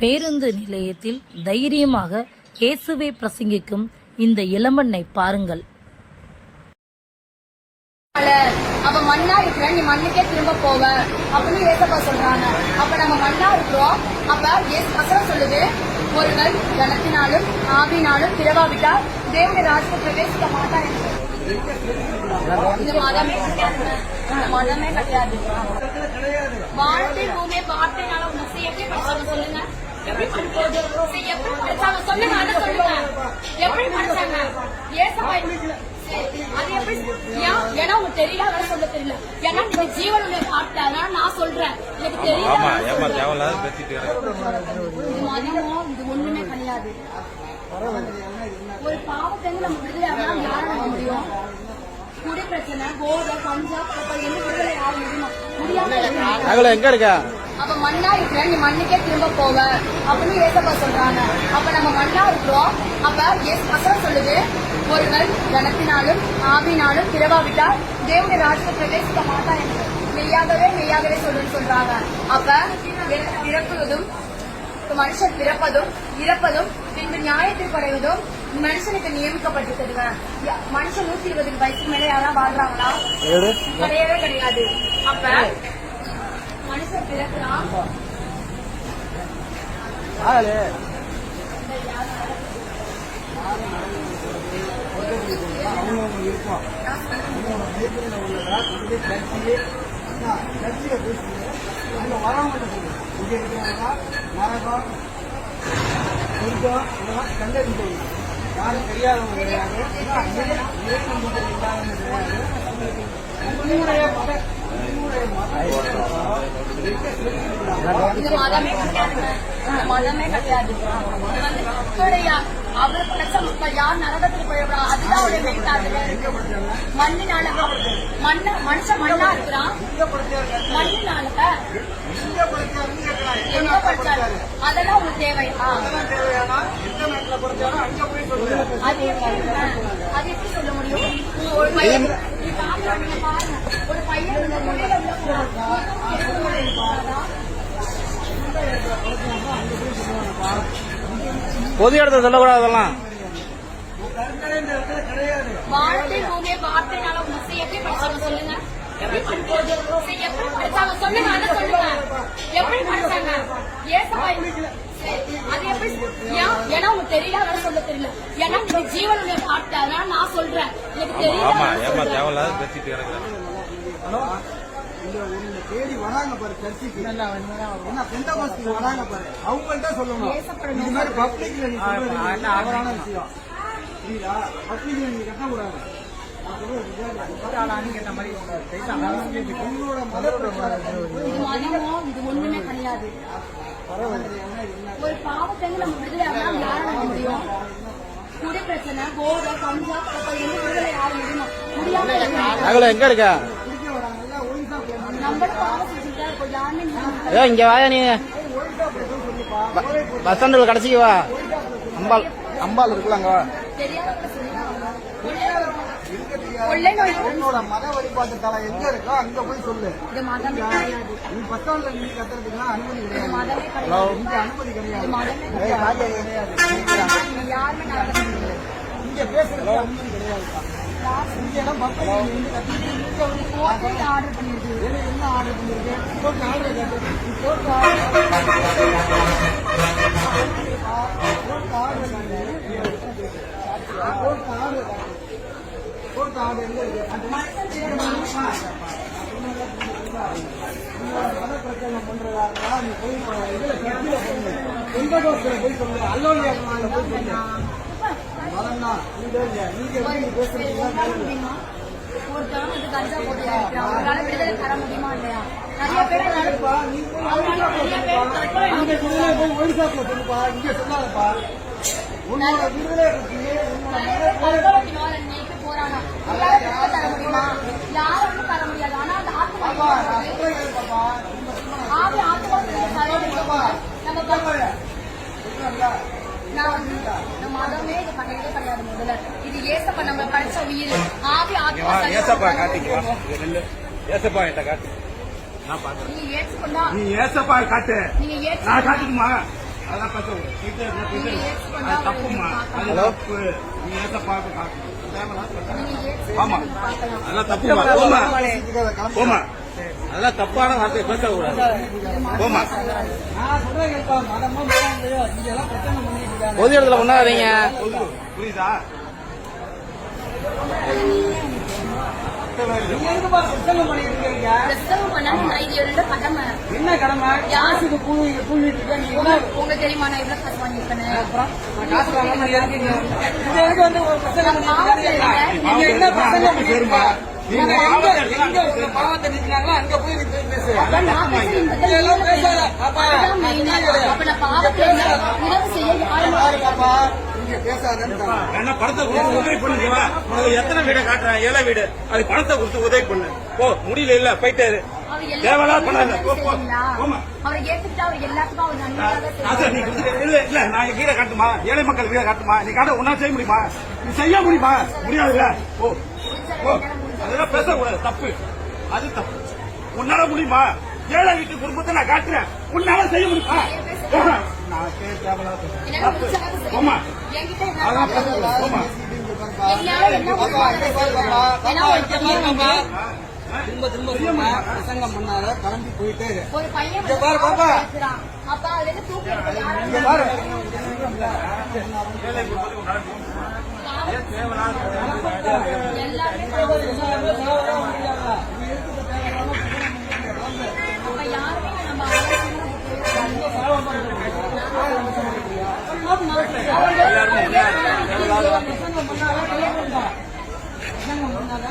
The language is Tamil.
பேருந்து நிலையத்தில் தைரியமாக இயேசுவை பிரசங்கிக்கும் இந்த இளமண்ணை பாருங்கள். அப்ப மண்ணா இருக்கிற நீ மண்ணுக்கே திரும்ப போவ அப்படின்னு ஏசப்பா சொல்றாங்க. அப்ப நம்ம மண்ணா இருக்கிறோம். அப்ப வசனம் சொல்லுது, ஒருவர் ஜனத்தினாலும் ஆவினாலும் பிறவாவிட்டால் தேவனுடைய ராஜ்யத்தை பிரவேசிக்க மாட்டார் என்று. இது மதமே கிடையாது, மதமே கிடையாது. வானத்தை பூமியை வார்த்தைனால உணர்ச்சி எப்படி படிச்சாங்க சொல்லுங்க, எப்படி படிச்சாங்க சொல்லுங்க, அதை சொல்லுங்க, எப்படி படிச்சாங்க ஏசப்பா. அது எப்படி? ஏன்னா உங்களுக்கு தெரியல, அதனால சொல்ல தெரியல. ஏன்னா நீங்க ஜீவனுடைய வார்த்தை, அதனால நான் சொல்றேன். எனக்கு தெரியல, இது ஒண்ணுமே கிடையாது. ஒரு பாவத்தை நம்ம விடுதலை ஆகலாம், யாரும் முடியும்? குடி பிரச்சனை, போதை, கஞ்சா, என்ன விடுதலை ஆக முடியுமா? எங்க இருக்க? அப்ப மண்ணா இருக்கிற நீ மண்ணுக்கே திரும்ப போவ அப்படின்னு ஏசப்பா சொல்றாங்க. அப்ப நம்ம மண்ணா இருக்கிறோம். அப்ப வசனம் சொல்லுது, ஒருவர் ஜனத்தினாலும் ஆவினாலும் பிறவாவிட்டால் தேவனுடைய ராஜ்யத்தை பிரவேசிக்க மாட்டார் என்று. மெய்யாகவே சொல்றாங்க. அப்ப பிறப்பதும் மனுஷன் பிறப்பதும் இறப்பதும் பின்பு நியாயத்திற்கு அடைவதும் மனுஷனுக்கு நியமிக்கப்பட்டிருக்குதுங்க. மனுஷன் 120 வயசுக்கு மேல யாரெல்லாம் வாழ்றாங்களா? கிடையவே கிடையாது. அப்ப மனுஷன் பிறக்கிறான், யாரும் தெரியாதவங்க கிடையாது. இது மதமே கிடையாது, மதமே கிடையாது. அவர் பிரச்சனை யார் நரகத்துக்கு போயிடா, அதுதான் அவருடைய மெய்தாதுல இருக்கு. மண்ணினால மனுஷன் மண்ணா இருக்கிறான். மண்ணினால எங்க படிச்சாரு அதெல்லாம் உங்களுக்கு தேவையா? அது எப்படி சொல்ல முடியும்? ஒரு பையன் ஒரு பையன் பொது இடத்த சொல்லக்கூடாது. அதெல்லாம் வார்த்தை பூமியை வார்த்தைனால உணர்ச்சி எப்படி படிச்சாங்க சொல்லுங்க, எப்படி படிச்சாங்க சொல்லுங்க, அதை சொல்லுங்க, எப்படி படிச்சாங்க ஏசப்பா. அது எப்படி? ஏன்னா உங்களுக்கு தெரியல, அதனால சொல்ல தெரியல. ஏன்னா நீங்க ஜீவனுடைய வார்த்தை, அதனால நான் சொல்றேன். எனக்கு தெரியல, தேடி வராங்க பாரு சர்ச்சைக்கு, பெந்தகோஸ்துக்கு வராங்க பாரு, அவங்கள்ட்ட சொல்லணும். இது மாதிரி பப்ளிக்ல நீ சொல்றது தவறான விஷயம். புரியுதா? பப்ளிக்ல நீ கட்டக்கூடாது. இது ஒண்ணுமே கிடையாது. ஒரு பாவத்தை நம்ம விடுதலை ஆகலாம், யாரும் முடியும்? குடி பிரச்சனை, போதை, கஞ்சா, என்ன விடுதலை ஆக முடியுமா? எங்க இருக்க? இங்க வாயா, நீ பஸ் ஸ்டாண்டில் கடைசிக்கு வா. அம்பாள் இருக்குல்ல, அங்க வா. உன்னோட மத வழிபாட்டு தலை எங்க இருக்கோ அங்க போய் சொல்லு. நீ பஸ் ஸ்டாண்ட்ல நீ கத்துறதுக்குலாம் அனுமதி கிடையாது. அனுமதி கிடையாது. இங்க பேசுறதுக்கு அனுமதி கிடையாதுப்பா. இங்கெல்லாம் மக்கள் ஆர்டர் பண்ணிருக்கு. என்ன ஆர்டர் பண்ணிருக்கு? பிரச்சனை பண்றதா நீ போய் இதுல சர்ச்சில சொல்லு, பெந்தகோஸ்துல போய் சொல்லு, அல்லோலியா போய் சொல்லு. வரண்ணா நீங்க பேசுறீங்க. ஒருத்தவங்க கஞ்சா போட்டு விடுதலை தர முடியுமா இல்லையா? நிறைய பேர் ஒய்சாப்ல சொல்லுப்பா, இங்க சொல்லாதப்பா. உன்னோட விடுதலை போறாங்க, தர முடியுமா? யாரும் தர முடியாது. ஆனா அந்த மதமே இது பண்ணவே கிடையாது. முதல்ல இது ஏசப்பா நம்ம படிச்ச உயிர். ஆவி ஆத்மா ஏசப்பா காட்டு. நீங்க ஏற்றுக்கொண்டா, நீ ஏசப்பா காட்டு, நீங்க காட்டுக்குமா? அதெல்லாம் பேச விடு. போயிட்டே இருந்தா போயிட்டே இரு. அது தப்புமா, அது தப்பு. நீ ஏசப்பாவுக்கு காக்கணும். ஆமா, அதெல்லாம் தப்புமா. போமா போமா, அதெல்லாம் தப்பான வார்த்தை பேசக்கூடாது. போமா, நான் சொல்றேன் கேட்பா, மதமா மதம் இதெல்லாம் பிரச்சனை பண்ணிட்டு இருக்காங்க. பொது இடத்துல பண்ணாதீங்க. புரியுதா? நீங்க எதுக்குப்பா பிரச்சனை பண்ணிட்டு இருக்கீங்க? பிரசவம் பண்ணணும் நான் இது என்னோட கடமை. என்ன கடமை? யாருக்கு கூலிட்டு இருக்க நீங்க என்ன? உங்களுக்கு தெரியுமா நான் எவ்வளவு காசு வாங்கியிருக்கேன்னு? அப்புறம் நான் காசு வாங்காம இருக்கீங்க. இது எதுக்கு வந்து ஒரு பிரச்சனை பண்ணிட்டு இருக்காங்க? நீங்க என்ன பிரச்சனை பண்ணிட்டு இருக்கீங்க? நீங்க எங்க ஒரு பாவத்தை நிக்கிறாங்களோ அங்க போய் நிக்க பேசு. அப்ப நான் பேசுறது இந்த இதெல்லாம் பேசாத. அப்பா, அதுதான் main. அப்ப நான் பாவத்தை உதவி செய்ய யாரும் யாரு பாப்பா? நீங்க பேசாதன்னு என்ன பணத்தை கொடுத்து உதவி பண்ணுவா? உனக்கு எத்தனை வீடை காட்டுறேன்? ஏழை வீடு. அது பணத்தை கொடுத்து உதவி பண்ணு. போ, முடியல இல்ல போயிட்டே இரு. அவர் தேவையில்லாத பண்ணாத. போ, போ. போமா. அவரை ஏத்துக்கிட்டு அவர் எல்லாத்துக்கும் அவர் நன்மையாக அதான் நீ இல்ல இல்ல நான் வீட காட்டுமா? ஏழை மக்கள் வீட காட்டுமா? நீ காட்ட உன்னா செய்ய முடியுமா? நீ செய்ய முடியுமா? முடியாதுல்ல. போ போ. அதெல்லாம் பேசக்கூடாது, தப்பு. அது தப்பு. உன்னால முடியுமா? ஏழை வீட்டு குடும்பத்தை நான் காட்டுறேன். உன்னால செய்ய முடியுமா? போமா. நான் தேவையில்லாத பேசுறேன். எனக்கு போமா. என்கிட்ட அதெல்லாம் பேசக்கூடாது. போமா. என்னால என்ன ஏன்னா ஒரு திரும்ப திரும்ப சொல்லுங்க. பிரசங்கம் பண்ணாத, கிளம்பி போயிட்டே இரு. ஒரு பையன் இங்க பாரு பாப்பா. பேசுறான். அப்ப அதுல இருந்து தூக்கி எடுக்க யாரும் இங்க பாரு. எல்லாருமே அப்ப யாருமே நம்ம ஆலோசனை பிரசங்கம் பண்ணாத, கிளம்புங்க. பிரசங்கம் பண்ணாத